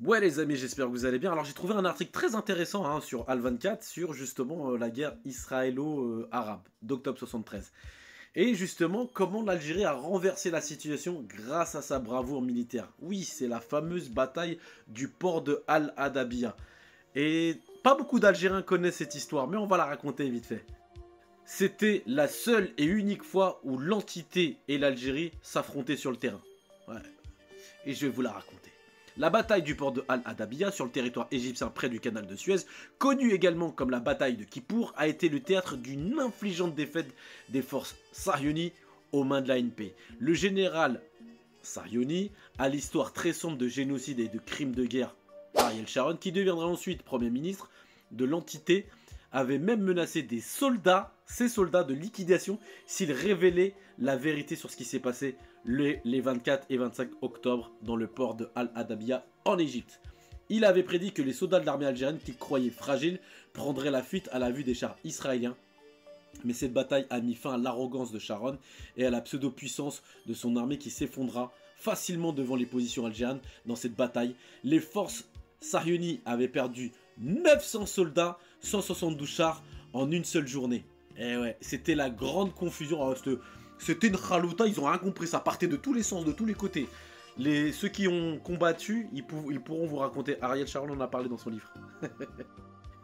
Ouais les amis, j'espère que vous allez bien. Alors j'ai trouvé un article très intéressant sur Al24 sur justement la guerre israélo-arabe d'octobre 73. Et justement comment l'Algérie a renversé la situation grâce à sa bravoure militaire. Oui, c'est la fameuse bataille du port de Al-Adabiya. Et pas beaucoup d'Algériens connaissent cette histoire, mais on va la raconter vite fait. C'était la seule et unique fois où l'entité et l'Algérie s'affrontaient sur le terrain. Ouais. Et je vais vous la raconter. La bataille du port de Al-Adabiya sur le territoire égyptien près du canal de Suez, connue également comme la bataille de Kippour, a été le théâtre d'une infligeante défaite des forces Sahyoni aux mains de l'ANP. Le général Sahyoni a l'histoire très sombre de génocide et de crimes de guerre. Ariel Sharon, qui deviendra ensuite Premier ministre de l'entité, avait même menacé des soldats, ces soldats, de liquidation s'ils révélaient la vérité sur ce qui s'est passé les 24 et 25 octobre dans le port de Al-Adabiya en Égypte. Il avait prédit que les soldats de l'armée algérienne, qu'il croyait fragiles, prendraient la fuite à la vue des chars israéliens. Mais cette bataille a mis fin à l'arrogance de Sharon et à la pseudo-puissance de son armée qui s'effondra facilement devant les positions algériennes. Dans cette bataille, les forces Sahyoni avaient perdu 900 soldats, 172 chars en une seule journée. Et ouais, c'était la grande confusion. Alors, c'était une chalouta, ils ont rien compris, ça partait de tous les sens, de tous les côtés. Ceux qui ont combattu, ils pourront vous raconter. Ariel Sharon en a parlé dans son livre.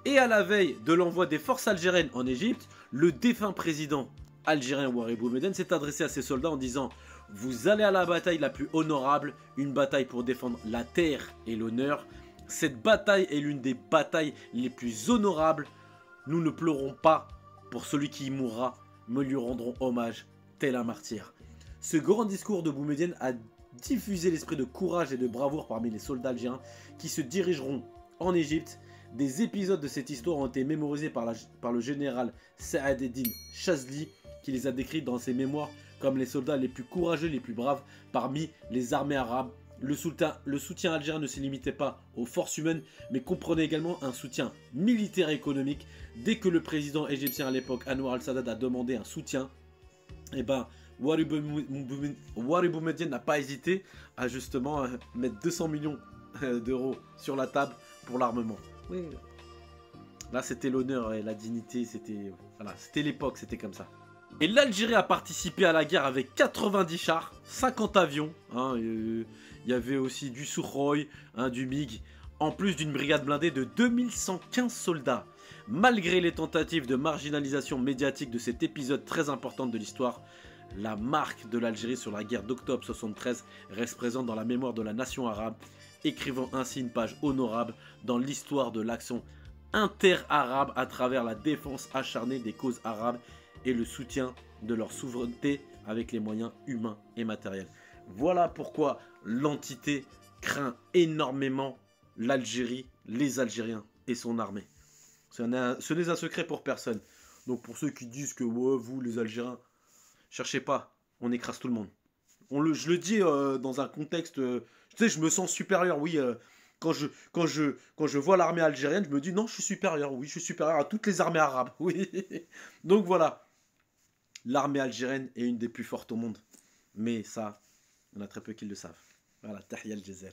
Et à la veille de l'envoi des forces algériennes en Égypte, le défunt président algérien Ouari Boumedienne s'est adressé à ses soldats en disant « Vous allez à la bataille la plus honorable, une bataille pour défendre la terre et l'honneur. Cette bataille est l'une des batailles les plus honorables. Nous ne pleurons pas pour celui qui y mourra, mais lui rendrons hommage, tel un martyr. » Ce grand discours de Boumedienne a diffusé l'esprit de courage et de bravoure parmi les soldats algériens qui se dirigeront en Égypte. Des épisodes de cette histoire ont été mémorisés par le général Saad Eddin Chazli, qui les a décrits dans ses mémoires comme les soldats les plus courageux, les plus braves parmi les armées arabes. Le soutien algérien ne se limitait pas aux forces humaines, mais comprenait également un soutien militaire et économique. Dès que le président égyptien à l'époque, Anwar al-Sadat, a demandé un soutien, eh ben, Ouari Boumedienne n'a pas hésité à justement mettre 200 millions d'euros sur la table pour l'armement. Oui. Là, c'était l'honneur et la dignité, c'était voilà, c'était l'époque, c'était comme ça. Et l'Algérie a participé à la guerre avec 90 chars, 50 avions. Il y avait aussi du Sukhoi, du MiG, en plus d'une brigade blindée de 2115 soldats. Malgré les tentatives de marginalisation médiatique de cet épisode très important de l'histoire, la marque de l'Algérie sur la guerre d'octobre 73 reste présente dans la mémoire de la nation arabe, écrivant ainsi une page honorable dans l'histoire de l'action inter-arabe à travers la défense acharnée des causes arabes et le soutien de leur souveraineté avec les moyens humains et matériels. Voilà pourquoi l'entité craint énormément l'Algérie, les Algériens et son armée. Ce n'est un secret pour personne. Donc pour ceux qui disent que ouais, vous les Algériens, cherchez pas, on écrase tout le monde. Je le dis dans un contexte, tu sais, je me sens supérieur, oui. Quand je vois l'armée algérienne, je me dis non, je suis supérieur, oui, je suis supérieur à toutes les armées arabes, oui. Donc voilà, l'armée algérienne est une des plus fortes au monde. Mais ça, il y en a très peu qui le savent. Voilà, Tahia al-Jazer.